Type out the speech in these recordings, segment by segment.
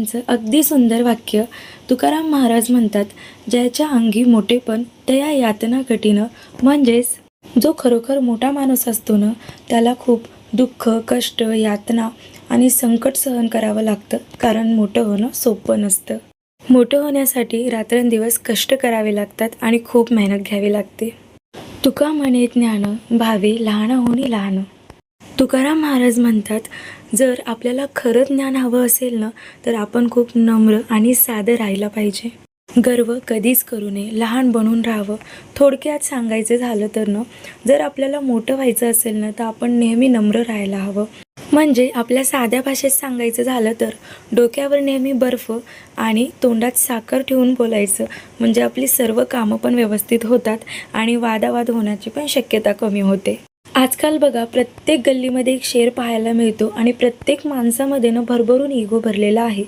तुकारामांचं अगदी सुंदर वाक्य. तुकाराम महाराज म्हणतात, ज्याच्या अंगी मोठेपण तया यातना कठीण. म्हणजेच जो खरोखर मोठा माणूस असतो ना, त्याला खूप दुःख, कष्ट, यातना आणि संकट सहन करावं लागतं. कारण मोठं होणं सोपं नसतं. मोठं होण्यासाठी रात्रंदिवस कष्ट करावे लागतात आणि खूप मेहनत घ्यावी लागते. तुका म्हणे ज्ञान भावे लहान होणी लहान. तुकाराम महाराज म्हणतात, जर आपल्याला खरं ज्ञान हवं असेल ना, तर आपण खूप नम्र आणि साधं राहायला पाहिजे. गर्व कधीच करू नये, लहान बनून राहावं. थोडक्यात सांगायचं झालं तर ना, जर आपल्याला मोठं व्हायचं असेल ना, तर आपण नेहमी नम्र राहायला हवं. म्हणजे आपल्या साध्या भाषेत सांगायचं झालं तर डोक्यावर नेहमी बर्फ आणि तोंडात साखर ठेवून बोलायचं. म्हणजे आपली सर्व कामं पण व्यवस्थित होतात आणि वादावाद होण्याची पण शक्यता कमी होते. आजकाल बघा, प्रत्येक गल्लीमध्ये एक शेर पाहायला मिळतो आणि प्रत्येक माणसामध्ये ना भरभरून इगो भरलेला आहे.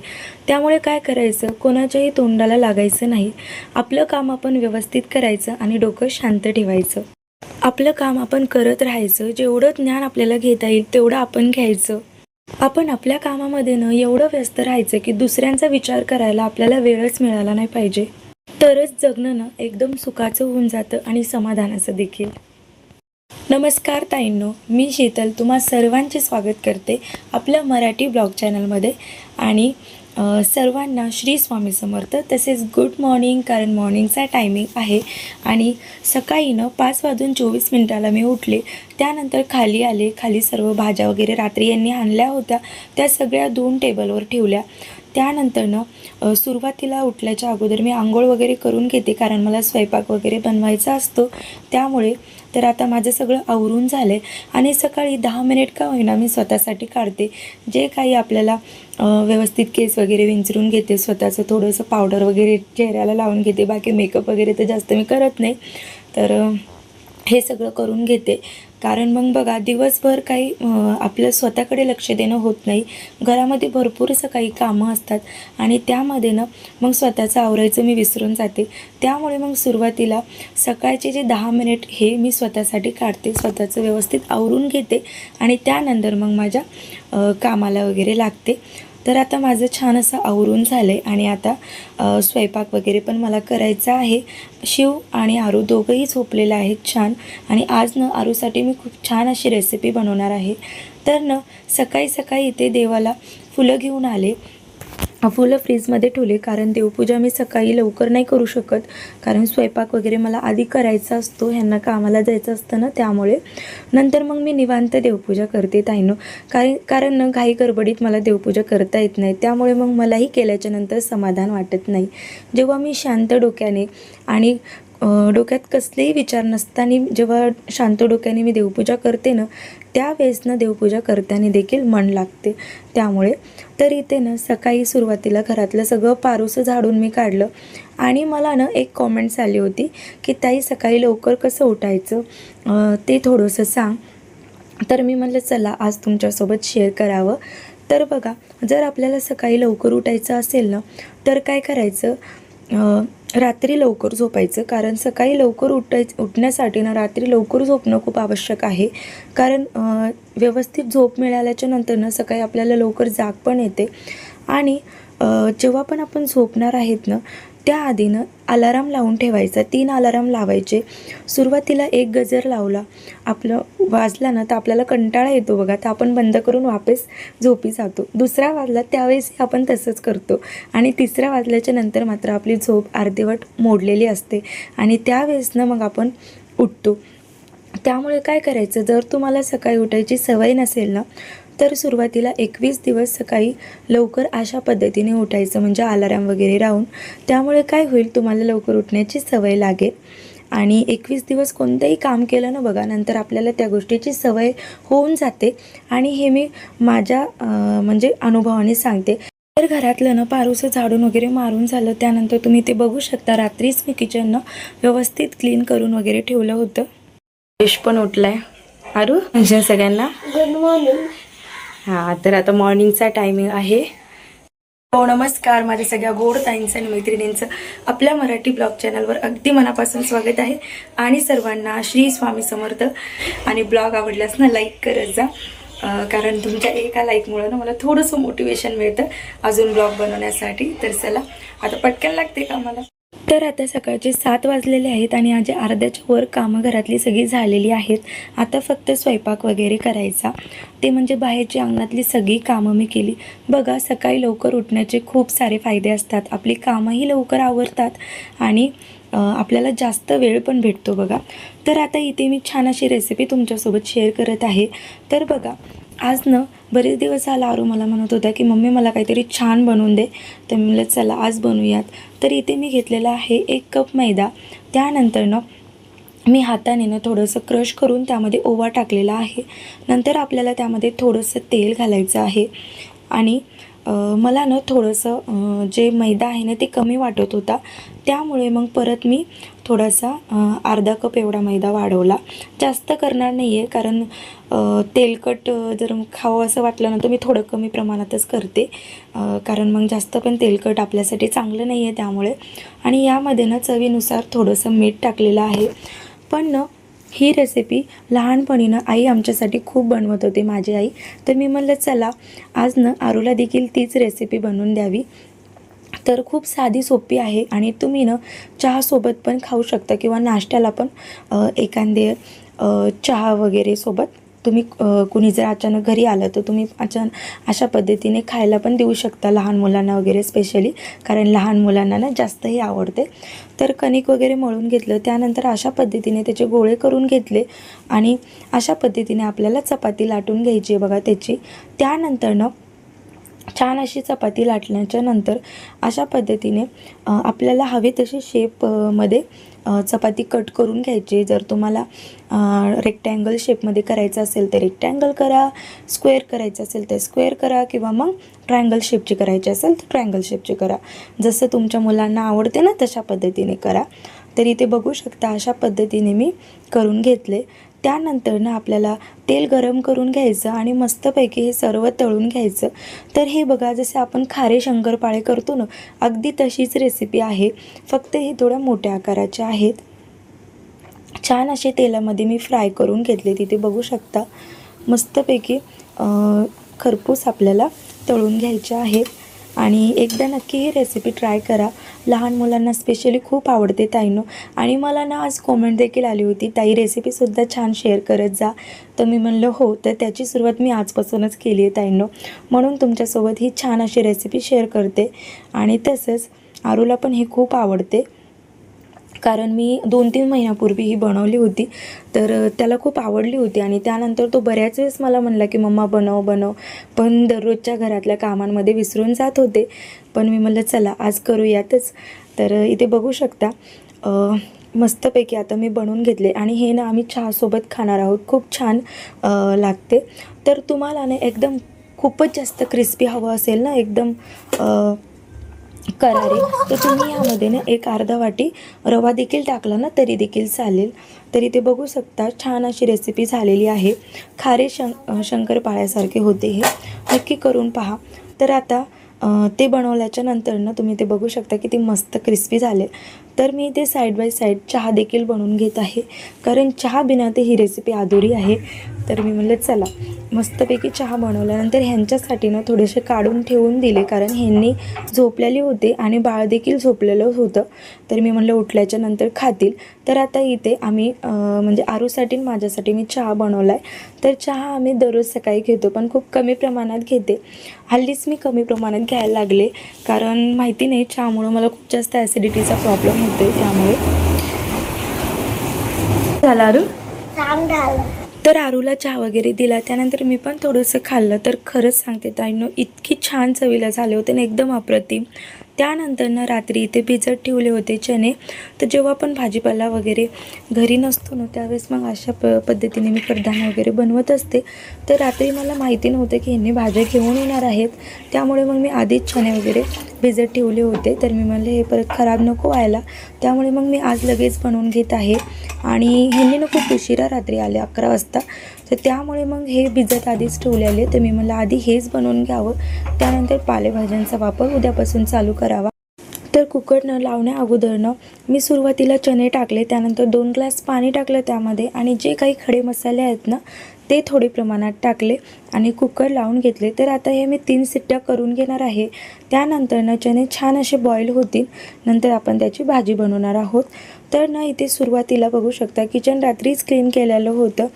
त्यामुळे काय करायचं, कोणाच्याही तोंडाला लागायचं नाही. आपलं काम आपण व्यवस्थित करायचं आणि डोकं शांत ठेवायचं. आपलं काम आपण करत राहायचं. जेवढं ज्ञान आपल्याला घेता येईल तेवढं आपण घ्यायचं. आपण आपल्या कामामध्ये ना एवढं व्यस्त राहायचं की दुसऱ्यांचा विचार करायला आपल्याला वेळच मिळाला नाही पाहिजे. तरच जगणं ना एकदम सुखाचं होऊन जातं आणि समाधानाचं देखील. नमस्कार ताईंनो, मी शीतल तुम्हा सर्वांचे स्वागत करते आपल्या मराठी ब्लॉग चॅनलमध्ये. आणि सर्वांना श्री स्वामी समर्थ. तसेच गुड मॉर्निंग, कारण मॉर्निंगचा टायमिंग आहे आणि सकाळी 5:24 मी उठले. त्यानंतर खाली आले. खाली सर्व भाज्या वगैरे रात्री यांनी आणल्या होत्या, त्या सगळ्या धुवून टेबलवर ठेवल्या. त्यानंतर सुरुवातीला उठल्याच्या अगोदर मी आंघोळ वगैरे करून घेते, कारण मला स्वयंपाक वगैरे बनवायचा असतो. त्यामुळे तर आता माझं सगळं आवरून झालं आहे आणि सकाळी 10 मिनिट का होईना मी स्वतःसाठी काढते. जे काही आपल्याला व्यवस्थित केस वगैरे विंचरून घेते, स्वतःचं थोडंसं पावडर वगैरे चेहऱ्याला लावून घेते. बाकी मेकअप वगैरे तर जास्त मी करत नाही. तर हे सगळं करून घेते, कारण मग बघा दिवसभर काही आपलं स्वतःकडे लक्ष देणं होत नाही. घरामध्ये भरपूर असं काही कामं असतात आणि त्यामध्ये मग स्वतःचं आवरायचं मी विसरून जाते. त्यामुळे मग सुरुवातीला सकाळचे जे 10 मिनिट हे मी स्वतःसाठी काढते, स्वतःचं व्यवस्थित आवरून घेते आणि त्यानंतर मग माझ्या कामाला वगैरे लागते. तर आता माझं छान असं आवरून झालं आहे आणि आता स्वयंपाक वगैरे पण मला करायचा आहे. शिव आणि आरू दोघंही झोपलेले आहेत छान. आणि आज आरूसाठी मी खूप छान अशी रेसिपी बनवणार आहे. तर सकाळी सकाळी इथे देवाला फुलं घेऊन आले. फुलं फ्रीजमध्ये ठेवले, कारण देवपूजा मी सकाळी लवकर नाही करू शकत, कारण स्वयंपाक वगैरे मला आधी करायचा असतो. ह्यांना कामाला जायचं असतं ना, त्यामुळे नंतर मग मी निवांत देवपूजा करते ताईंनो. कारण घाई गडबडीत मला देवपूजा करता येत नाही. त्यामुळे मग मलाही केल्याच्या नंतर समाधान वाटत नाही. जेव्हा मी शांत डोक्याने आणि डोक्यात कसलेही विचार नसताना जेव्हा शांत डोक्याने मी देवपूजा करते ना, त्यावेळेस देवपूजा करताना देखील मन लागते. त्यामुळे तर इथे सकाळी सुरुवातीला घरातलं सगळं पारूसं झाडून मी काढलं आणि मला एक कॉमेंट्स आली होती की ताई सकाळी लवकर कसं उठायचं ते थोडंसं सांग. तर मी म्हटलं चला आज तुमच्यासोबत शेअर करावं. तर बघा, जर आपल्याला सकाळी लवकर उठायचं असेल ना, तर काय करायचं, रात्री लवकर झोपायचं. कारण सकाळी लवकर उठण्यासाठी रात्री लवकर झोपणं खूप आवश्यक आहे. कारण व्यवस्थित झोप मिळाल्याच्या नंतर सकाळी आपल्याला लवकर जाग पण येते. आणि जेव्हा पण आपण झोपणार आहेत ना, त्याआधी अलाराम लावून ठेवायचा. 3 अलाराम लावायचे. सुरुवातीला 1 गजर लावला, आपलं वाजला तर आपल्याला कंटाळा येतो बघा, तर आपण बंद करून वापस झोपी जातो. दुसरा वाजला त्यावेळेस आपण तसंच करतो आणि तिसरा वाजल्याच्या नंतर मात्र आपली झोप अर्धवट मोडलेली असते आणि त्यावेळेस मग आपण उठतो. त्यामुळे काय करायचं, जर तुम्हाला सकाळी उठायची सवय नसेल ना, तर सुरुवातीला 21 दिवस सकाळी लवकर अशा पद्धतीने उठायचं, म्हणजे अलाराम वगैरे लावून. त्यामुळे काय होईल, तुम्हाला लवकर उठण्याची सवय लागेल आणि 21 दिवस कोणतंही काम केलं ना बघा, नंतर आपल्याला त्या गोष्टीची सवय होऊन जाते. आणि हे मी माझ्या म्हणजे अनुभवाने सांगते. तर घरातलं पारूसं झाडून वगैरे मारून झालं, त्यानंतर तुम्ही ते बघू शकता, रात्रीच मी किचन व्यवस्थित क्लीन करून वगैरे ठेवलं होतं. यश पण उठलाय. आरू म्हणजे सगळ्यांना गुड मॉर्निंग. हां, तर आता मॉर्निंगचा टायमिंग आहे. हो, नमस्कार माझ्या सगळ्या गोड ताईंचं आणि मैत्रिणींचं आपल्या मराठी ब्लॉग चॅनलवर अगदी मनापासून स्वागत आहे. आणि सर्वांना श्री स्वामी समर्थ. आणि ब्लॉग आवडल्यास लाईक करत जा. कारण तुमच्या एका लाईकमुळं ना मला थोडंसं मोटिवेशन मिळतं अजून ब्लॉग बनवण्यासाठी. तर चला आता पटकन लागते कामाला. तर आता सकाळचे 7 वाजलेले आहेत आणि आज अर्ध्याच्या वर कामं घरातली सगळी झालेली आहेत. आता फक्त स्वयंपाक वगैरे करायचा, ते म्हणजे बाहेरची अंगणातली सगळी कामं मी केली. बघा, सकाळी लवकर उठण्याचे खूप सारे फायदे असतात. आपली कामंही लवकर आवरतात आणि आपल्याला जास्त वेळ पण भेटतो बघा. तर आता इथे मी छान अशी रेसिपी तुमच्यासोबत शेअर करत आहे. तर बघा, आज ना बरेच दिवस झाला आरू मला म्हणत होता की मम्मी मला काहीतरी छान बनवून दे. तर मी म्हणलं चला आज बनवूयात. तर इथे मी घेतलेला आहे 1 कप मैदा. त्यानंतर ना मी हाताने ना थोडंसं क्रश करून त्यामध्ये ओवा टाकलेला आहे. नंतर आपल्याला त्यामध्ये थोडंसं तेल घालायचं आहे आणि मला ना थोडंसं जे मैदा आहे ना ते कमी वाटत होता, त्यामुळे मग परत मी थोडासा अर्धा कप एवढा मैदा वाढवला. जास्त करणार नाही आहे, कारण तेलकट जर खावं असं वाटलं ना तर मी थोडं कमी प्रमाणातच करते, कारण मग जास्त पण तेलकट आपल्यासाठी चांगलं नाही आहे त्यामुळे. आणि यामध्ये ना चवीनुसार थोडंसं मीठ टाकलेलं आहे. पण ना ही रेसिपी लहानपणी ना आई आमच्यासाठी खूप बनवत होती, माझी आई. तर मी म्हणलं चला आज ना आरूला देखील तीच रेसिपी बनवून द्यावी. तर खूप साधी सोपी आहे आणि तुम्ही ना चहासोबत पण खाऊ शकता किंवा नाश्त्याला पण एखादे चहा वगैरे सोबत तुम्ही कुणी जर अचानक घरी आलं तर तुम्ही अशा पद्धतीने खायला पण देऊ शकता लहान मुलांना वगैरे, स्पेशली कारण लहान मुलांना ना जास्तही आवडते. तर कणिक वगैरे मळून घेतलं, त्यानंतर अशा पद्धतीने त्याचे गोळे करून घेतले आणि अशा पद्धतीने आपल्याला चपाती लाटून घ्यायची आहे बघा त्याची. त्यानंतर ना छान अशी चपाती लाटल्याच्या नंतर अशा पद्धतीने आपल्याला हवे तसे शेपमध्ये चपाती कट करून घ्यायची. जर तुम्हाला रेक्टँगल शेपमध्ये करायचं असेल तर रेक्टँगल करा, स्क्वेअर करायचं असेल तर स्क्वेअर करा, किंवा मग ट्रायंगल शेपची करायची असेल तर ट्रायंगल शेपची करा. जसं तुमच्या मुलांना आवडते ना तशा पद्धतीने करा. तर इथे बघू शकता अशा पद्धतीने मी करून घेतले. त्यानंतर ना आपल्याला तेल गरम करून घ्यायचं आणि मस्तपैकी हे सर्व तळून घ्यायचं. तर हे बघा, जसे आपण खारे शंकरपाळे करतो ना, अगदी तशीच रेसिपी आहे, फक्त हे थोड्या मोठ्या आकाराच्या आहेत. छान असे तेलामध्ये मी फ्राय करून घेतले. तिथे बघू शकता मस्तपैकी खरपूस आपल्याला तळून घ्यायचे आहेत. आणि एकदा नक्की ही रेसिपी ट्राय करा, लहान मुलांना स्पेशली खूप आवडते ताईंनो. आणि मला ना आज कॉमेंट देखील आली होती, ताई रेसिपीसुद्धा छान शेअर करत जा. तर मी म्हणलं हो, तर त्याची सुरुवात मी आजपासूनच केली आहे ताईंनो, म्हणून तुमच्यासोबत ही छान अशी रेसिपी शेअर करते. आणि तसंच आरूला पण हे खूप आवडते, कारण मी 2-3 महिन्यापूर्वी ही बनवली होती, तर त्याला खूप आवडली होती. आणि त्यानंतर तो बऱ्याच वेळेस मला म्हणला की मम्मा बनव बनव, पण दररोजच्या घरातल्या कामांमध्ये विसरून जात होते. पण मी म्हणलं चला आज करूयातच. तर इथे बघू शकता मस्तपैकी आता मी बनवून घेतले आणि हे ना आम्ही चहासोबत खाणार आहोत. खूप छान लागते. तर तुम्हाला ना एकदम खूपच जास्त क्रिस्पी हवं असेल ना, एकदम करारे, तर तुम्ही यामध्ये ना एक अर्धा वाटी रवा देखील टाकला ना तरी देखील चालेल. तर इथे बघू शकता छान अशी रेसिपी झालेली आहे. खारे शंकरपाळ्यासारखे होते हे, नक्की करून पहा. तर आता ते बनवल्याच्या नंतर ना तुम्ही ते बघू शकता किती मस्त क्रिस्पी झाले. तर मी ते साईड बाय साईड चहा देखील बनवून घेत आहे, कारण चहा बिना ते ही रेसिपी अधुरी आहे. तर मी म्हणलं चला मस्तपैकी चहा बनवल्यानंतर ह्यांच्यासाठी ना थोडेसे काढून ठेवून दिले, कारण ह्यांनी झोपलेले होते आणि बाळ देखील झोपलेलं होतं. तर मी म्हणलं उठल्याच्या नंतर खातील. तर आता इथे आम्ही म्हणजे आरूसाठी माझ्यासाठी मी चहा बनवला आहे. तर चहा आम्ही दररोज सकाळी घेतो, पण खूप कमी प्रमाणात घेते. हल्लीच मी कमी प्रमाणात घ्यायला लागले, कारण माहिती नाही चहामुळं मला खूप जास्त ॲसिडिटीचा प्रॉब्लेम होतो आहे, त्यामुळे. झाला आरू? तर आरूला चहा वगैरे दिला, त्यानंतर मी पण थोडंसं खाल्लं. तर खरंच सांगते ताईंनो, इतकी छान चवीला झाले होते ना, एकदम अप्रतिम. त्यानंतर ना रात्री इथे भिजत ठेवले होते चणे. तर जेव्हा पण भाजीपाला वगैरे घरी नसतो ना, त्यावेळेस मग अशा पद्धतीने मी कडधान्य वगैरे बनवत असते. तर रात्री मला माहिती नव्हतं की ह्यांनी भाज्या घेऊन येणार आहेत, त्यामुळे मग मी आधीच चणे वगैरे भिजत ठेवले होते. तर मी म्हणले हे परत खराब नको व्हायला, त्यामुळे मग मी आज लगेच बनवून घेत आहे. आणि ह्यांनी ना खूप उशिरा रात्री आले, 11 वाजता. तर त्यामुळे मग हे भिजत आधीच ठेवलेले. तर मी म्हणलं आधी हेच बनवून घ्यावं, त्यानंतर पालेभाज्यांचा वापर उद्यापासून चालू करावा. तर कुकर लावण्या अगोदरनं मी सुरुवातीला चणे टाकले, त्यानंतर 2 ग्लास पाणी टाकलं त्यामध्ये, आणि जे काही खडे मसाले आहेत ना ते थोडे प्रमाणात टाकले आणि कुकर लावून घेतले. तर आता हे मी 3 शिट्ट्या करून घेणार आहे. त्यानंतर ना चणे छान असे बॉईल होतील. नंतर आपण त्याची भाजी बनवणार आहोत. तर ना इथे सुरुवातीला बघू शकता किचन रात्रीच क्लीन केलेलं होतं,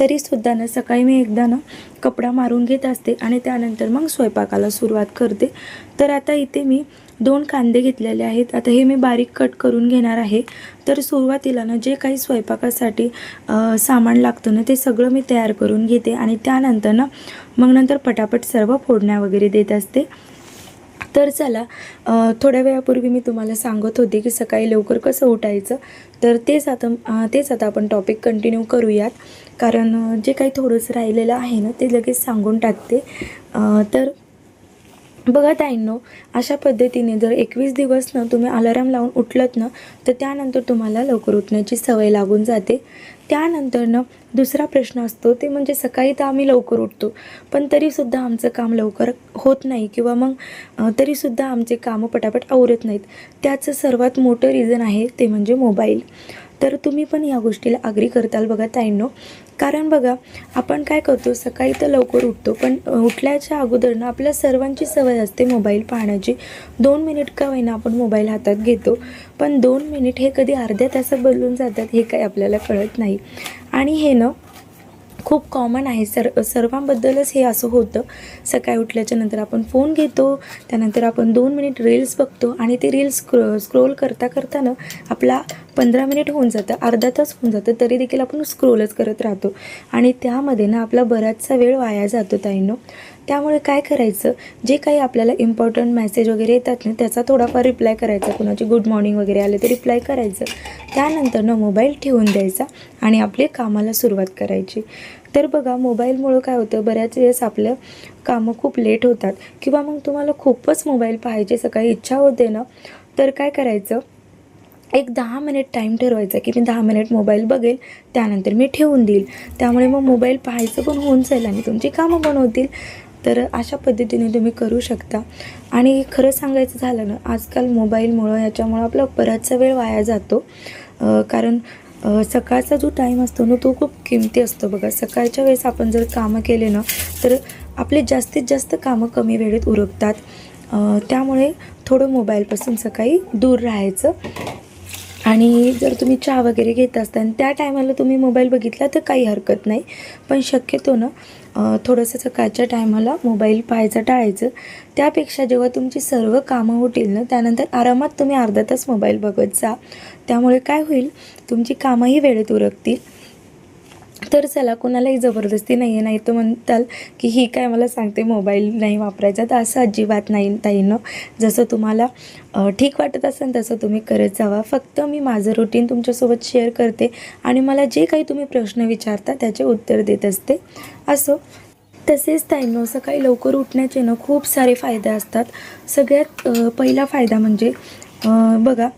तरीसुद्धा ना सकाळी मी एकदा ना कपडा मारून घेत असते आणि त्यानंतर मग स्वयंपाकाला सुरुवात करते. तर आता इथे मी 2 कांदे घेतलेले आहेत. आता हे मी बारीक कट करून घेणार आहे. तर सुरुवातीला ना जे काही स्वयंपाकासाठी सामान लागतं ना ते सगळं मी तयार करून घेते आणि त्यानंतर ना नंतर पटापट सर्व फोडण्या वगैरे देत असते. तर चला, थोड्या वेळापूर्वी मी तुम्हाला सांगत होते की सकाळी लवकर कसं उठायचं. तर तेच आता आपण टॉपिक कंटिन्यू करूयात, कारण जे काही थोडंसं राहिलेलं आहे ना ते लगेच सांगून टाकते. तर बघा ताईंनो, अशा पद्धतीने जर 21 दिवस ना तुम्ही अलार्म लावून उठलत ना तर त्यानंतर तुम्हाला लवकर उठण्याची सवय लागून जाते. त्यानंतर ना दुसरा प्रश्न असतो ते म्हणजे सकाळी तर आम्ही लवकर उठतो, पण तरीसुद्धा आमचं काम लवकर होत नाही किंवा तरीसुद्धा आमचे कामं पटापट आवरत नाहीत. त्याचं सर्वात मोठं रिझन आहे ते म्हणजे मोबाईल. तर तुम्ही पण या गोष्टीला ॲग्री करताल बघा ताईंनो. कारण बघा, आपण काय करतो, सकाळी तर लवकर उठतो, पण उठल्याच्या अगोदर आपल्या सर्वांची सवय असते मोबाईल पाहण्याची. 2 मिनिट का होईना आपण मोबाईल हातात घेतो, पण 2 मिनिट हे कधी अर्ध्या तासात बदलून जातात हे काही आपल्याला कळत नाही. आणि हे खूप कॉमन आहे, सर्वांबद्दलच हे असं होतं. सकाळी उठल्याच्या नंतर आपण फोन घेतो, त्यानंतर आपण 2 मिनिट रील्स बघतो आणि ते रील्स स्क्रोल करता आपला 15 मिनिट होऊन जातं, अर्धा तास होऊन जातं, तरी देखील आपण स्क्रोलच करत राहतो आणि त्यामध्ये आपला बराचसा वेळ वाया जातो ताईंनो. त्यामुळे काय करायचं, जे काही आपल्याला इम्पॉर्टंट मेसेज वगैरे येतात ना त्याचा थोडाफार रिप्लाय करायचा. कुणाची गुड मॉर्निंग वगैरे आले तर रिप्लाय करायचं. त्यानंतर मोबाईल ठेवून द्यायचा आणि आपले कामाला सुरुवात करायची. तर बघा, मोबाईलमुळं काय होतं, बऱ्याच वेळेस आपलं कामं खूप लेट होतात किंवा तुम्हाला खूपच मोबाईल पाहायची सकाळी इच्छा होते ना, तर काय करायचं, एक 10 मिनिट टाईम ठरवायचा की मी 10 मिनिट मोबाईल बघेल, त्यानंतर मी ठेवून देईल. त्यामुळे मोबाईल पाहायचं पण होऊन जाईल आणि तुमची कामं पण होतील. तर अशा पद्धतीने तुम्ही करू शकता. आणि खरं सांगायचं झालं ना, आजकाल मोबाईलमुळं याच्यामुळं आपला बराचसा वेळ वाया जातो. कारण सकाळचा जो टाईम असतो ना तो खूप किमती असतो बघा. सकाळच्या वेळेस आपण जर कामं केले ना तर आपले जास्तीत जास्त कामं कमी वेळेत उरकतात. त्यामुळे थोडं मोबाईलपासून सकाळी दूर राहायचं. आणि जर तुम्ही चहा वगैरे घेत असता आणि त्या टायमाला तुम्ही मोबाईल बघितला तर काही हरकत नाही, पण शक्यतो थोडंसं सकाळच्या टायमाला मोबाईल पाहायचं टाळायचं. त्यापेक्षा जेव्हा तुमची सर्व कामं होतील ना त्यानंतर आरामात तुम्ही अर्धा तास मोबाईल बघत जा. त्यामुळे काय होईल, तुमची कामंही वेळेत उरकतील. तर चला, कोणालाही जबरदस्ती नाही आहे, नाही तर म्हणताल की ही काय मला सांगते मोबाईल नाही वापरायचा. तर असं अजिबात नाही ताईंनो. जसं तुम्हाला ठीक वाटत असेल तसं तुम्ही करत जावा. फक्त मी माझं रुटीन तुमच्यासोबत शेअर करते आणि मला जे काही तुम्ही प्रश्न विचारता त्याचे उत्तर देत असते. असो, तसेच ताईंनो, सकाळी लवकर उठण्याचे खूप सारे फायदे असतात. सगळ्यात पहिला फायदा म्हणजे बघा,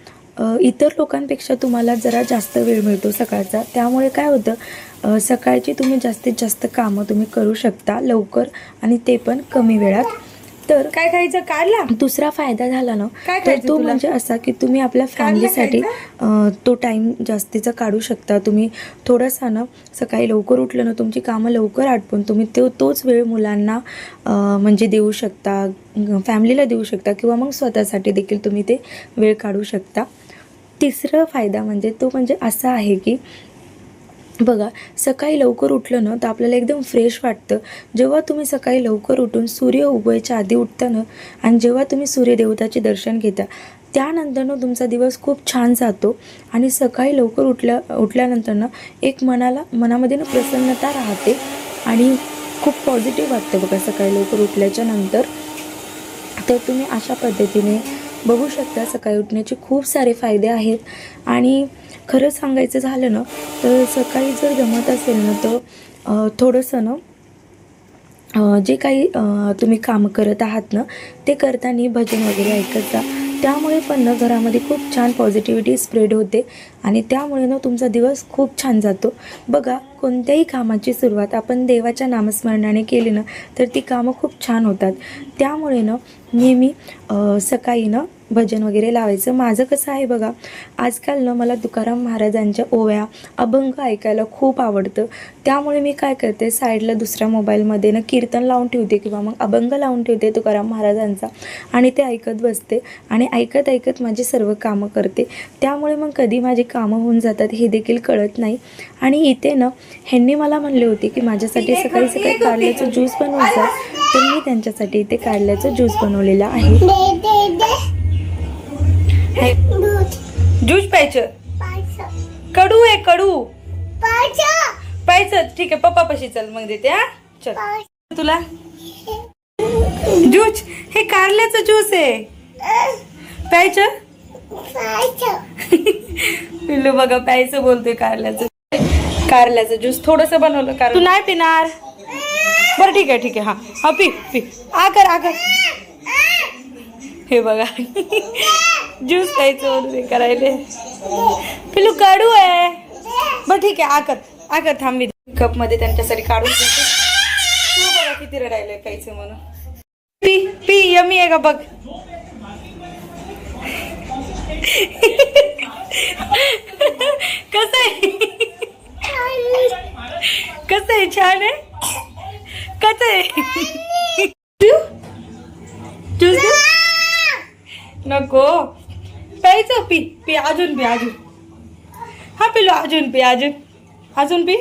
इतर लोकांपेक्षा तुम्हाला जरा जास्त वेळ मिळतो सकाळचा. त्यामुळे काय होतं, सकाळची तुम्ही जास्तीत जास्त कामं तुम्ही करू शकता लवकर आणि ते पण कमी वेळात. तर काय खायचं काढला. दुसरा फायदा झाला ना काय तर खायचं तो तुला? म्हणजे असा की तुम्ही आपल्या फॅमिलीसाठी तो टाईम जास्तीचा काढू शकता. तुम्ही थोडासा सकाळी लवकर उठलं ना तुमची कामं लवकर आटपून तुम्ही तोच वेळ मुलांना म्हणजे देऊ शकता, फॅमिलीला देऊ शकता किंवा स्वतःसाठी देखील तुम्ही ते वेळ काढू शकता. तिसरा फायदा म्हणजे असा आहे की बघा, सकाळी लवकर उठलं ना तर आपल्याला एकदम फ्रेश वाटतं. जेव्हा तुम्ही सकाळी लवकर उठून सूर्य उगवायच्या आधी उठता ना आणि जेव्हा तुम्ही सूर्यदेवताचे दर्शन घेता त्यानंतर तुमचा दिवस खूप छान जातो. आणि सकाळी लवकर उठल्यानंतर एक मनामध्ये प्रसन्नता राहते आणि खूप पॉझिटिव्ह वाटतं बघा सकाळी लवकर उठल्याच्या नंतर. तर तुम्ही अशा पद्धतीने बघू शकता, सकाळी उठण्याचे खूप सारे फायदे आहेत. आणि खरं सांगायचं झालं ना तर सकाळी जर जमत असेल ना तर थोडंसं जे काही तुम्ही कामं करत आहात ना ते करताना भजन वगैरे ऐकत जा. त्यामुळे पण घरामध्ये खूप छान पॉझिटिव्हिटी स्प्रेड होते आणि त्यामुळे तुमचा दिवस खूप छान जातो. बघा, कोणत्याही कामाची सुरुवात आपण देवाच्या नामस्मरणाने केली ना तर ती कामं खूप छान होतात. त्यामुळे नेहमी सकाळी भजन वगैरे लावायचं. माझं कसं आहे बघा, आजकाल ना मला तुकाराम महाराजांच्या ओव्या, अभंग ऐकायला खूप आवडतं. त्यामुळे मी काय करते, साईडला दुसऱ्या मोबाईलमध्ये ना कीर्तन लावून ठेवते किंवा मग अभंग लावून ठेवते तुकाराम महाराजांचा आणि ते ऐकत बसते आणि ऐकत ऐकत माझी सर्व कामं करते. त्यामुळे मग कधी माझी कामं होऊन जातात हे देखील कळत नाही. आणि इथे ना ह्यांनी मला म्हणले होते की माझ्यासाठी सकाळी सकाळी कारल्याचं ज्यूस बनवायचं, तर मी त्यांच्यासाठी इथे कारल्याचं ज्यूस बनवलेला आहे. ज्यूस प्यायचं, कडू आहे कडू प्यायचं. ठीक आहे, पप्पा पशी चल मग देते. हा चल तुला ज्यूस, हे कारल्याचं ज्यूस आहे, प्यायचं. पिल्लू बघा प्यायचं बोलतोय. कारल्याचं ज्यूस थोडंसं बनवलं, कारण तू नाही पिणार. बरं ठीक आहे ठीक आहे, हा हा पी पी. आकर आकर, हे बघा ज्यूस प्यायचं बोलतोय करायले. पिल्लू कडू आहे. बरं ठीक आहे, आकर आकर. थांब मी कप मध्ये त्यांच्यासाठी काढून देते. तू बघा किती रडायलंय प्यायचं म्हणून. पी पी, यमी आहे का बघ. कसं आहे, कसं आहे, छान आहे, कसं आहे. ज्यूस नको प्यायचं, पी पी अजून पी अजून. हा पिलो अजून पी अजून पी.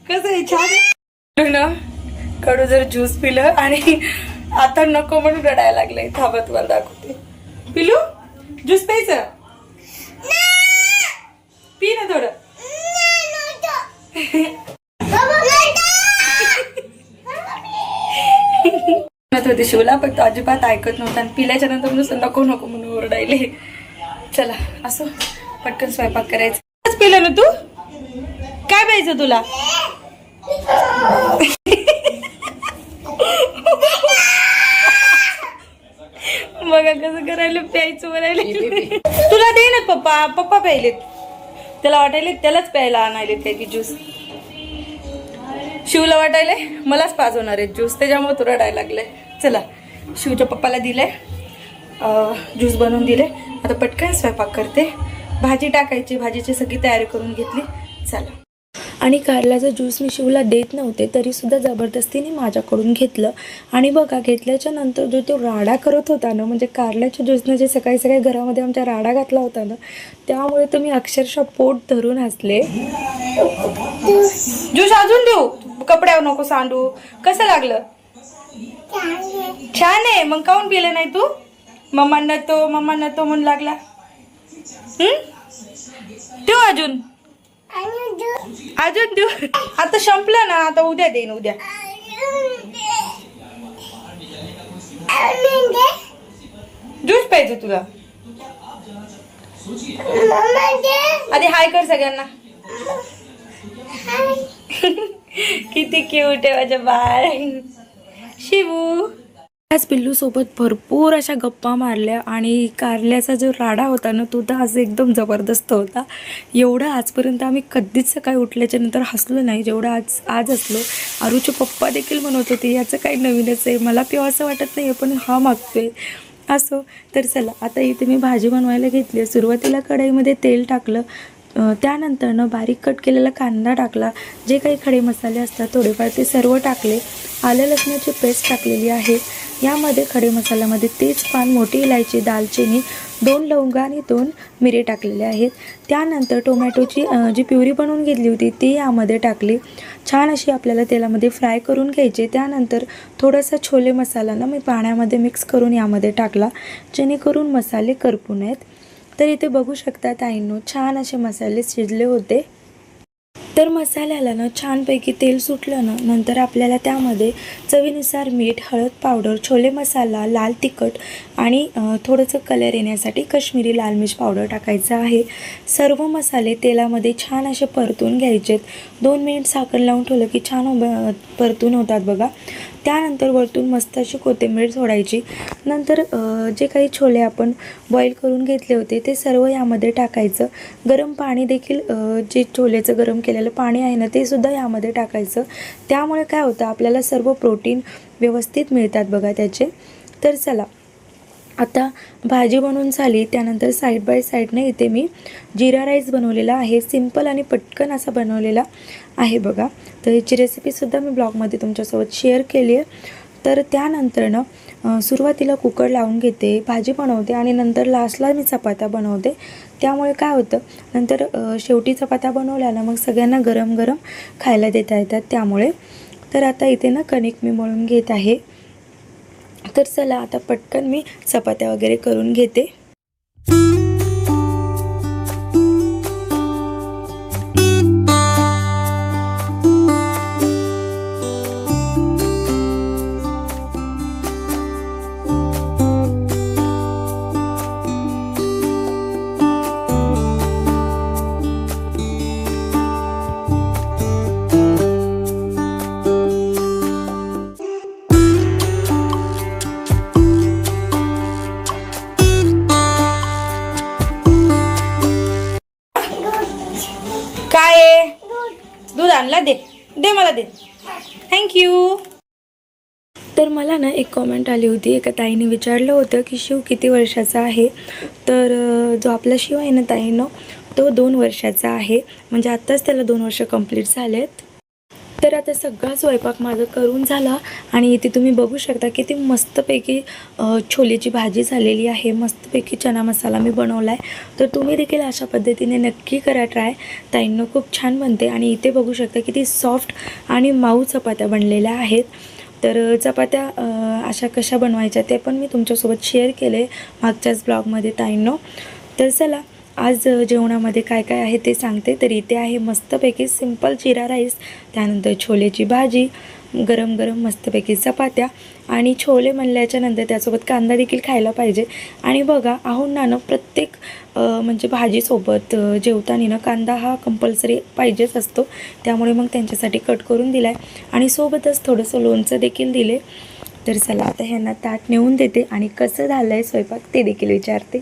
कसं आहे, छान आहे ना. कडू जर ज्यूस पिलं आणि आता नको म्हणून रडायला लागलंय. थांबा तुम्हाला दाखवते. पिलू ज्यूस प्यायचं, पी ना थोडं. होते शिवला, पण तो अजिबात ऐकत नव्हता आणि पिल्याच्या नंतर नुसतं नको नको म्हणून ओरडायले. चला असो, पटकन स्वयंपाक करायचा. पिलं ना तू, काय प्यायचं तुला. बघा कसं करायला, प्यायचं म्हणायला. तुला दे ना पप्पा, पप्पा प्यायलेत. त्याला वाटायले त्यालाच प्यायला आणायलेत काय की ज्यूस. शिवला वाटायले मलाच पाजवणार आहे ज्यूस, त्याच्यामुळे तो रडायला लागलाय. चला शिवच्या पप्पाला दिलंय ज्यूस बनवून दिले. आता पटकन स्वयंपाक करते. भाजी टाकायची, भाजीची सगळी तयारी करून घेतली. चला. आणि कारल्याचा ज्यूस मी शिवला देत नव्हते, तरीसुद्धा जबरदस्तीने माझ्याकडून घेतलं. आणि बघा घेतल्याच्या नंतर जो तो राडा करत होता ना, म्हणजे कारल्याच्या ज्यूसनं जे सकाळी सकाळी घरामध्ये आमच्या राडा घातला होता ना, त्यामुळे तुम्ही अक्षरशः पोट धरून हसले. ज्यूस अजून देऊ, कपड्यावर नको सांडू. कसं लागलं, छान आहे. मग काऊन पिलं नाही तू. मम्मा नतो म्हणून लागला. देऊ अजून देऊ. आता संपलं ना, आता उद्या देईन. उद्या ज्यूस प्यायचं तुला. आधी हाय कर सगळ्यांना. किती क्यूट आहे माझ्या बाळ शिवू. आज पिल्लू सोबत भरपूर अशा गप्पा मारल्या आणि कारल्याचा जो राडा होता ना, तो तर आज एकदम जबरदस्त होता. एवढं आजपर्यंत आम्ही कधीच सकाळी उठल्याच्या नंतर हसलो नाही जेवढं आज हसलो. आरूचे पप्पा देखील म्हणत होते याचं काही नवीनच आहे, मला पिवा असं वाटत नाही पण हा मागतोय असो. तर चला आता इथे मी भाजी बनवायला घेतली. सुरुवातीला कढईमध्ये तेल टाकलं, त्यानंतर ना बारीक कट केलेला कांदा टाकला, जे काही खडे मसाले असतात थोडेफार ते सर्व टाकले. आलं लसणाची पेस्ट टाकलेली आहे. यामध्ये खडे मसाल्यामध्ये तेजपान, मोठी इलायची, दालचिनी, 2 लवंगा आणि 2 मिरे टाकलेले आहेत. त्यानंतर टोमॅटोची जी प्युरी बनवून घेतली होती ती यामध्ये टाकली. छान अशी आपल्याला तेलामध्ये फ्राय करून घ्यायची. त्यानंतर थोडासा छोले मसाला ना मी पाण्यामध्ये मिक्स करून यामध्ये टाकला, जेणेकरून मसाले करपू नयेत. तर इथे बघू शकता ताईंनो छान असे मसाले शिजले होते. तर मसाल्याला ना छानपैकी तेल सुटलं ना, नंतर आपल्याला त्यामध्ये चवीनुसार मीठ, हळद पावडर, छोले मसाला, लाल तिखट आणि थोडंसं कलर येण्यासाठी काश्मीरी लाल मिर्च पावडर टाकायचं आहे. सर्व मसाले तेलामध्ये छान असे परतून घ्यायचेत. 2 मिनिट झाकण लावून ठेवलं की छान परतून होतात बघा. त्यानंतर वरतून मस्त अशी कोथिंबीर सोडायची. नंतर जे काही छोले आपण बॉईल करून घेतले होते ते सर्व यामध्ये टाकायचं. गरम पाणी देखील जे छोलेचं गरम केलेलं पाणी आहे ना ते सुद्धा यामध्ये टाकायचं. त्यामुळे काय होतं आपल्याला सर्व प्रोटीन व्यवस्थित मिळतात बघा त्याचे. तर चला आता भाजी बनवून झाली, त्यानंतर साईड बाय साईडने इथे मी जिरा राईस बनवलेला आहे. सिंपल आणि पटकन असा बनवलेला आहे बघा. तर याची रेसिपीसुद्धा मी ब्लॉगमध्ये तुमच्यासोबत शेअर केली आहे. तर त्यानंतर सुरुवातीला कुकर लावून घेते, भाजी बनवते आणि नंतर लास्टला मी चपात्या बनवते. त्यामुळे काय होतं, नंतर शेवटी चपात्या बनवल्या ना मग सगळ्यांना गरम गरम खायला देता येतात. त्यामुळे तर आता इथे ना कणिक मी मळून घेत आहे. तर चला आता पटकन मी चपात्या वगैरे करून घेते. काय आहे? दूध आणला, दे दे मला, दे. थँक्यू. तर मला ना एक कॉमेंट आली होती, एका ताईने विचारलं होतं की शिव किती वर्षाचा आहे. तर जो आपला शिव आहे ना ताईनं, तो 2 वर्षाचा आहे. म्हणजे आत्ताच त्याला 2 वर्ष कंप्लीट झालेत. तर आता सगळा स्वयंपाक माझं करून झाला आणि इथे तुम्ही बघू शकता किती मस्तपैकी छोलेची भाजी झालेली आहे. मस्तपैकी चना मसाला मी बनवला आहे. तर तुम्ही देखील अशा पद्धतीने नक्की करा ट्राय. ताईंना खूप छान बनते. आणि इथे बघू शकता किती सॉफ्ट आणि मऊ चपात्या बनलेल्या आहेत. तर चपात्या अशा कशा बनवायच्या ते पण मी तुमच्यासोबत शेअर केले मागच्याच ब्लॉगमध्ये ताईंनो. तर चला आज जेवणामध्ये काय काय आहे ते सांगते. तर इथे आहे मस्तपैकी सिंपल जिरा राईस, त्यानंतर छोलेची भाजी, गरम गरम मस्तपैकी चपात्या आणि छोले म्हणल्याच्या नंतर त्यासोबत कांदा देखील खायला पाहिजे. आणि बघा आहोंना ना प्रत्येक म्हणजे भाजीसोबत जेवताना ना कांदा हा कंपल्सरी पाहिजेच असतो. त्यामुळे मग त्यांच्यासाठी कट करून दिला आहे आणि सोबतच थोडंसं लोणचं देखील दिले. तर चला आता ह्यांना ताट नेऊन देते आणि कसं झालं आहे स्वयंपाक ते देखील विचारते.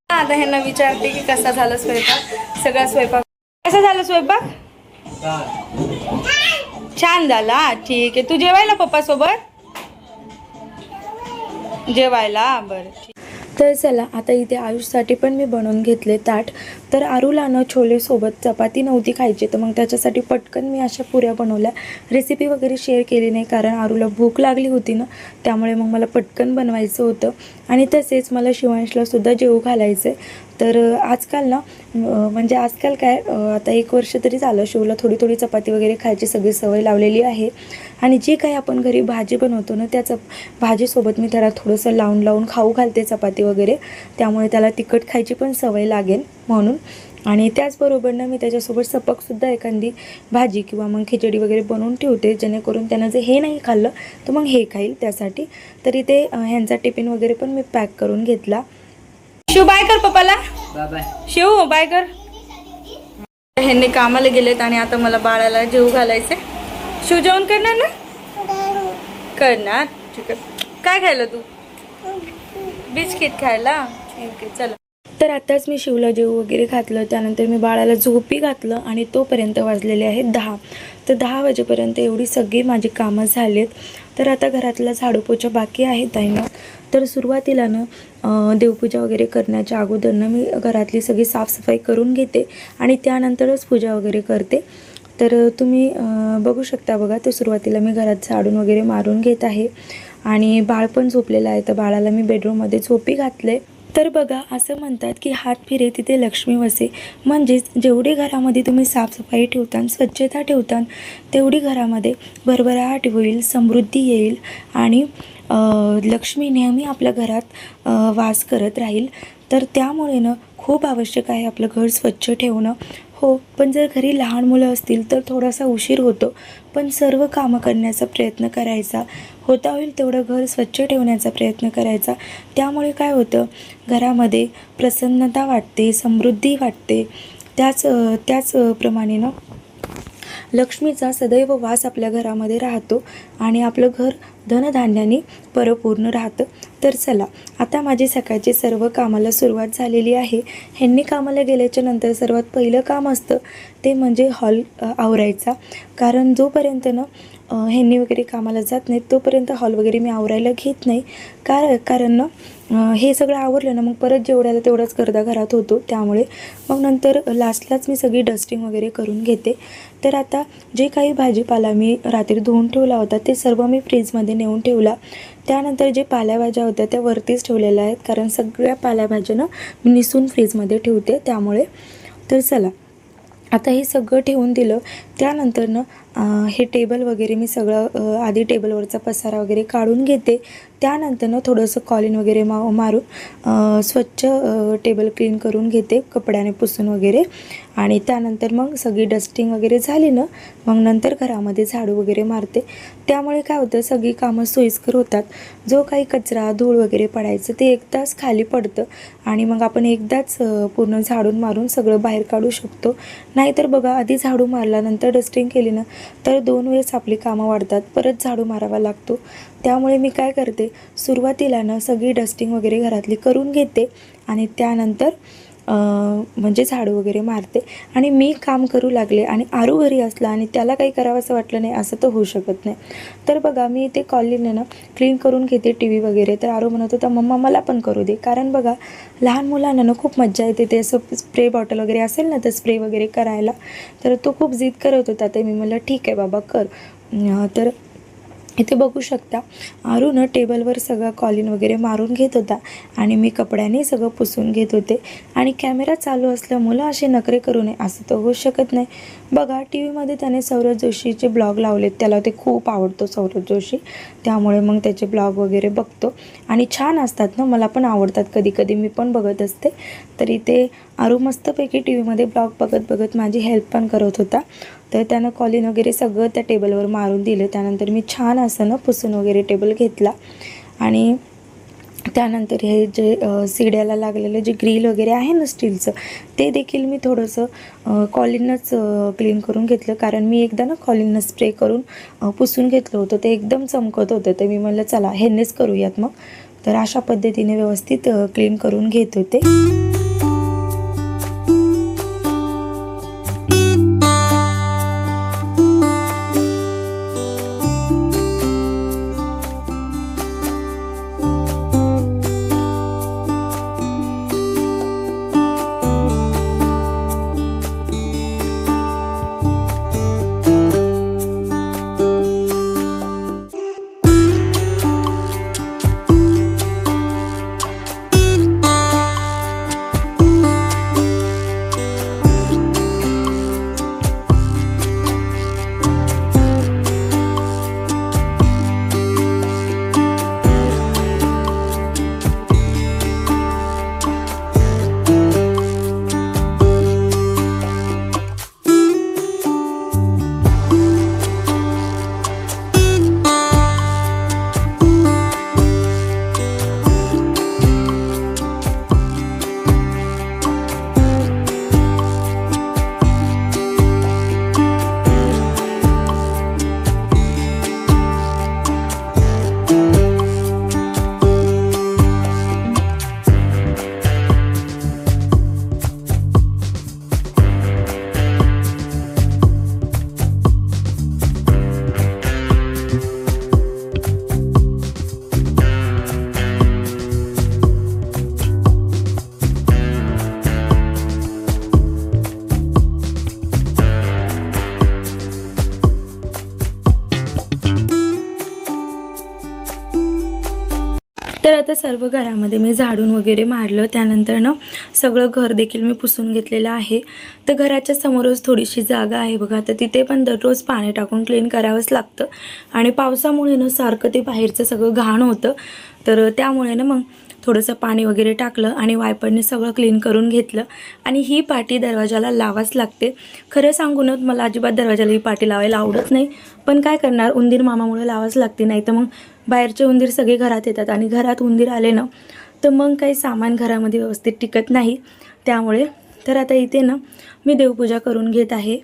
आता ह्यांना विचारते की कसा झाला स्वयंपाक. सगळा स्वयंपाक कसा झाला स्वयंपाक? छान झाला. ठीक आहे. तू जेवायला पप्पा सोबत जेवायला? बरं. तर चला आता इथे आयुषसाठी पण मी बनवून घेतले ताट. तर आरूला ना छोलेसोबत चपाती नव्हती खायची, तर मग त्याच्यासाठी पटकन मी अशा पुऱ्या बनवल्या. रेसिपी वगैरे शेअर केली नाही कारण आरूला भूक लागली होती ना, त्यामुळे मग मला पटकन बनवायचं होतं. आणि तसेच मला शिवांशलासुद्धा जेवू घालायचं आहे. तर आजकाल ना म्हणजे आजकाल काय आता 1 वर्ष तरी झालं शिवला थोडी थोडी चपाती वगैरे खायची सगळी सवय लावलेली आहे. आणि जी काही आपण घरी भाजी बनवतो ना त्या भाजीसोबत मी त्याला थोडंसं लावून खाऊ घालते चपाती वगैरे. त्यामुळे त्याला तिखट खायची पण सवय लागेल म्हणून. आणि त्याचबरोबर ना मी त्याच्यासोबत सपकसुद्धा एखादी भाजी किंवा मग खिचडी वगैरे बनवून ठेवते, जेणेकरून त्यानं जे हे नाही खाल्लं तर मग हे खाईल त्यासाठी. तरी ते ह्यांचा टिफिन वगैरे पण मी पॅक करून घेतला. शिव बाय कर पप्पाला. बाय. शिव बाय कर. ह्यांनी कामाला गेलेत आणि आता मला बाळाला जेवू घालायचे. शिव जेवण करणार ना? करणार. ठीक आहे. काय खायला तू? बिस्किट खायला? ठीक आहे चला. तर आत्ताच मी शिवला जेवू वगैरे घातलं, त्यानंतर मी बाळाला झोपी घातलं आणि तोपर्यंत वाजलेले आहेत 10. तर 10 वाजेपर्यंत एवढी सगळी माझी कामं झालीत. तर आता घरातला झाडूपोछा बाकी आहे ताईंना. तर सुरुवातीला ना देवपूजा वगैरे करण्याच्या अगोदरनं मी घरातली सगळी साफसफाई करून घेते आणि त्यानंतरच पूजा वगैरे करते. तर तुम्ही बघू शकता बघा, तर सुरुवातीला मी घरात झाडून वगैरे मारून घेत आहे आणि बाळ पण झोपलेलं आहे. तर बाळाला मी बेडरूममध्ये झोपी घातले. तर बघा असं म्हणतात की हात फिरे तिथे लक्ष्मी वसे. म्हणजेच जेवढी घरामध्ये तुम्ही साफसफाई ठेवता, स्वच्छता ठेवता, तेवढी घरामध्ये भरभराट होईल, समृद्धी येईल आणि लक्ष्मी नेहमी आपल्या घरात वास करत राहील. तर त्यामुळे ना खूप आवश्यक आहे आपलं घर स्वच्छ ठेवणं. हो, पण जर घरी लहान मुलं असतील तर थोडासा उशीर होतो, पण सर्व कामं करण्याचा प्रयत्न करायचा, होता होईल तेवढं घर स्वच्छ ठेवण्याचा प्रयत्न करायचा. त्यामुळे काय होतं, घरामध्ये प्रसन्नता वाटते, समृद्धी वाटते. त्याचप्रमाणे ना लक्ष्मीचा सदैव वास आपल्या घरामध्ये राहतो आणि आपलं घर धनधान्याने परिपूर्ण राहतं. तर चला, आता माझी सकाळची सर्व कामाला सुरुवात झालेली आहे. ह्यांनी कामाला गेल्याच्या नंतर सर्वात पहिलं काम असतं ते म्हणजे हॉल आवरायचा. कारण जोपर्यंत ह्यांनी वगैरे कामाला जात नाहीत तोपर्यंत हॉल वगैरे मी आवरायला घेत नाही. कारण हे सगळं आवरलं ना मग परत जेवढ्याला तेवढाच गर्दा घरात होतो. त्यामुळे मग नंतर लास्टलाच मी सगळी डस्टिंग वगैरे करून घेते. तर आता जे काही भाजीपाला मी रात्री धुवून ठेवला होता ते सर्व मी फ्रीजमध्ये नेऊन ठेवला. त्यानंतर जे पालेभाज्या होत्या त्या वरतीच ठेवलेल्या आहेत, कारण सगळ्या पालेभाज्या मी निसून फ्रीजमध्ये ठेवते त्यामुळे. तर चला, आता हे सगळं ठेवून दिलं. त्यानंतर हे टेबल वगैरे मी सगळं आधी टेबलवरचा पसारा वगैरे काढून घेते. त्यानंतर थोडंसं कॉलिन वगैरे मारून स्वच्छ टेबल क्लीन करून घेते कपड्याने पुसून वगैरे. आणि त्यानंतर मग सगळी डस्टिंग वगैरे झाली मग नंतर घरामध्ये झाडू वगैरे मारते. त्यामुळे काय होतं, सगळी कामं सोयीस्कर होतात. जो काही कचरा धूळ वगैरे पडायचं ते एकदाच खाली पडतं आणि मग आपण एकदाच पूर्ण झाडून मारून सगळं बाहेर काढू शकतो. नाहीतर बघा, आधी झाडू मारल्यानंतर डस्टिंग केली तर 2 वेळेस आपली कामं वाढतात, परत झाडू मारावा लागतो. त्यामुळे मी काय करते, सुरुवातीला सगळी डस्टिंग वगैरे घरातली करून घेते आणि त्यानंतर म्हणजे झाडू वगैरे मारते. आणि मी काम करू लागले आणि आरू घरी असला आणि त्याला काही करावंसं वाटलं नाही असं तर होऊ शकत नाही. तर बघा, मी ते कॉलिनने क्लीन करून घेते टी व्ही वगैरे. तर आरू म्हणत होता, मम्मा मला पण करू दे. कारण बघा, लहान मुलांना खूप मज्जा येते ते असं स्प्रे बॉटल वगैरे असेल तर स्प्रे वगैरे करायला. तर तो खूप जिद करत होता. तर मी म्हणलं ठीक आहे बाबा कर. तर इथे बघू शकता, आरू टेबलवर सगळं कॉलिन वगैरे मारून घेत होता आणि मी कपड्याने सगळं पुसून घेत होते. आणि कॅमेरा चालू असल्यामुळं असे नखरे करू नये असं तर होऊ शकत नाही. बघा, टी व्हीमध्ये त्याने सौरभ जोशीचे ब्लॉग लावलेत, त्याला ते खूप आवडतो सौरभ जोशी. त्यामुळे मग त्याचे ब्लॉग वगैरे बघतो आणि छान असतात मला पण आवडतात. कधी कधी मी पण बघत असते. तर इथे आरू मस्तपैकी टी व्हीमध्ये ब्लॉग बघत बघत माझी हेल्प पण करत होता. तर त्यानं कॉलिन वगैरे सगळं त्या टेबलवर मारून दिलं. त्यानंतर मी छान असं पुसून वगैरे टेबल घेतला. आणि त्यानंतर हे जे सिड्याला लागलेलं जे ग्रिल वगैरे आहे ना स्टीलचं, ते देखील मी थोडंसं कॉलिनच क्लीन करून घेतलं. कारण मी एकदा कॉलिननं स्प्रे करून पुसून घेतलं होतं, ते एकदम चमकत होतं. तर मी म्हणलं चला ह्यांनीच करूयात मग. तर अशा पद्धतीने व्यवस्थित क्लीन करून घेत होते. तर आता सर्व घरामध्ये मी झाडून वगैरे मारलं. त्यानंतर सगळं घर देखील मी पुसून घेतलेलं आहे. तर घराच्या समोरच थोडीशी जागा आहे बघा, तर तिथे पण दररोज पाणी टाकून क्लीन करावंच लागतं. आणि पावसामुळे सारखं ते बाहेरचं सगळं घाण होतं. तर त्यामुळे मग थोडंसं पाणी वगैरे टाकलं आणि वायपरने सगळं क्लीन करून घेतलं. आणि ही पाटी दरवाजाला लावाच लागते. खरं सांगू मला अजिबात दरवाजाला ही पाटी लावायला आवडत नाही, पण काय करणार, उंदीर मामामुळे लावाच लागते. नाही तर मग बाहेरचे उंदीर सगळे घरात येतात आणि घरात उंदीर आले तर मग काही सामान घरामध्ये व्यवस्थित टिकत नाही. त्यामुळे तर आता इथे मी देवपूजा करून घेत आहे.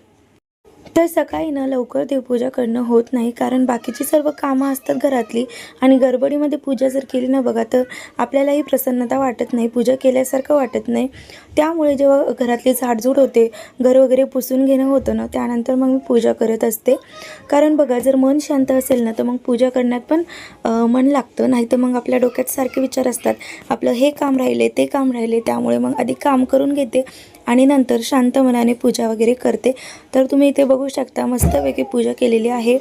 तर सकाळी ना लवकर देवपूजा करणं होत नाही, कारण बाकीची सर्व कामं असतात घरातली आणि गडबडीमध्ये पूजा जर केली ना बघा तर आपल्यालाही प्रसन्नता वाटत नाही, पूजा केल्यासारखं वाटत नाही. त्यामुळे जेव्हा घरातली झाडझूड होते, घर वगैरे पुसून घेणं होतं ना, त्यानंतर मग मी पूजा करत असते. कारण बघा जर मन शांत असेल ना तर मग पूजा करण्यात पण मन लागतं, नाही तर मग आपल्या डोक्यात सारखे विचार असतात, आपलं हे काम राहिले ते काम राहिले. त्यामुळे मग आधी काम करून घेते आणि नंतर शांत मनाने पूजा वगैरे करते. तर तुम्ही इथे बघू शकता मस्तपैकी पूजा केलेली आहे.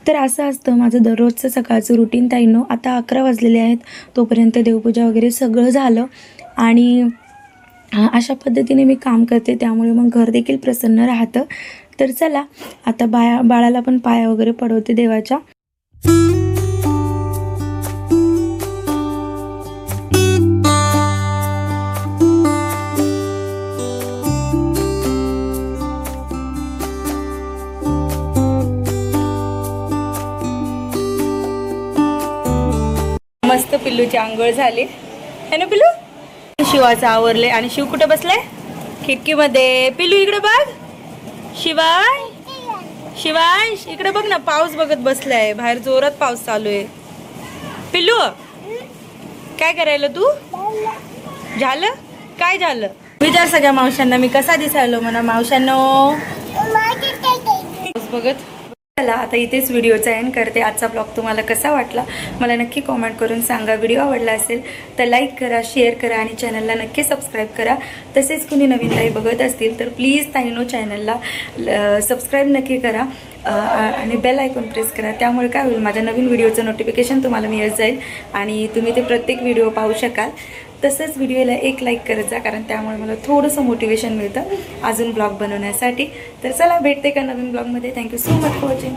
तर असं असतं माझं दररोजचं सकाळचं रुटीन ताईंनो. आता 11 वाजलेले आहेत, तोपर्यंत देवपूजा वगैरे सगळं झालं आणि अशा पद्धतीने मी काम करते, त्यामुळे मग घर देखील प्रसन्न राहतं. तर चला आता बाळाला पण पाया वगैरे पडवते देवाच्या. मस्त पिल्लूची आंघोळ झाली है ना पिल्लू. शिवाचं आवरले आणि शिव कुठे बसलाय? खिडकीमध्ये. पिल्लू इकडे बघ. शिवांश इकडे बघ ना, पाऊस बघत बसलाय, बाहेर जोरात पाऊस चालू आहे. पिल्लू काय करायला तू? झालं काय झालं? विचार सगळ्या मावशांना मी कसा दिसायलो म्हणा. मावशांनो बघत. चला आता इथेच व्हिडिओचा एंड करते. आजचा ब्लॉग तुम्हाला कसा वाटला मला नक्की कॉमेंट करून सांगा. व्हिडिओ आवडला असेल तर लाईक करा, शेअर करा आणि चॅनलला नक्की सबस्क्राईब करा. तसेच कुणी नवीन ताई बघत असतील तर प्लीज ताईनो चॅनलला सबस्क्राईब नक्की करा आणि बेल आयकॉन प्रेस करा. त्यामुळे काय होईल, माझ्या नवीन व्हिडिओचं नोटिफिकेशन तुम्हाला मिळत जाईल आणि तुम्ही ते प्रत्येक व्हिडिओ पाहू शकाल. तसंच व्हिडिओला एक लाईक करत जा, कारण त्यामुळे मला थोडंसं मोटिवेशन मिळतं अजून ब्लॉग बनवण्यासाठी. तर चला भेटते का नवीन ब्लॉगमध्ये. Thank you so much for watching.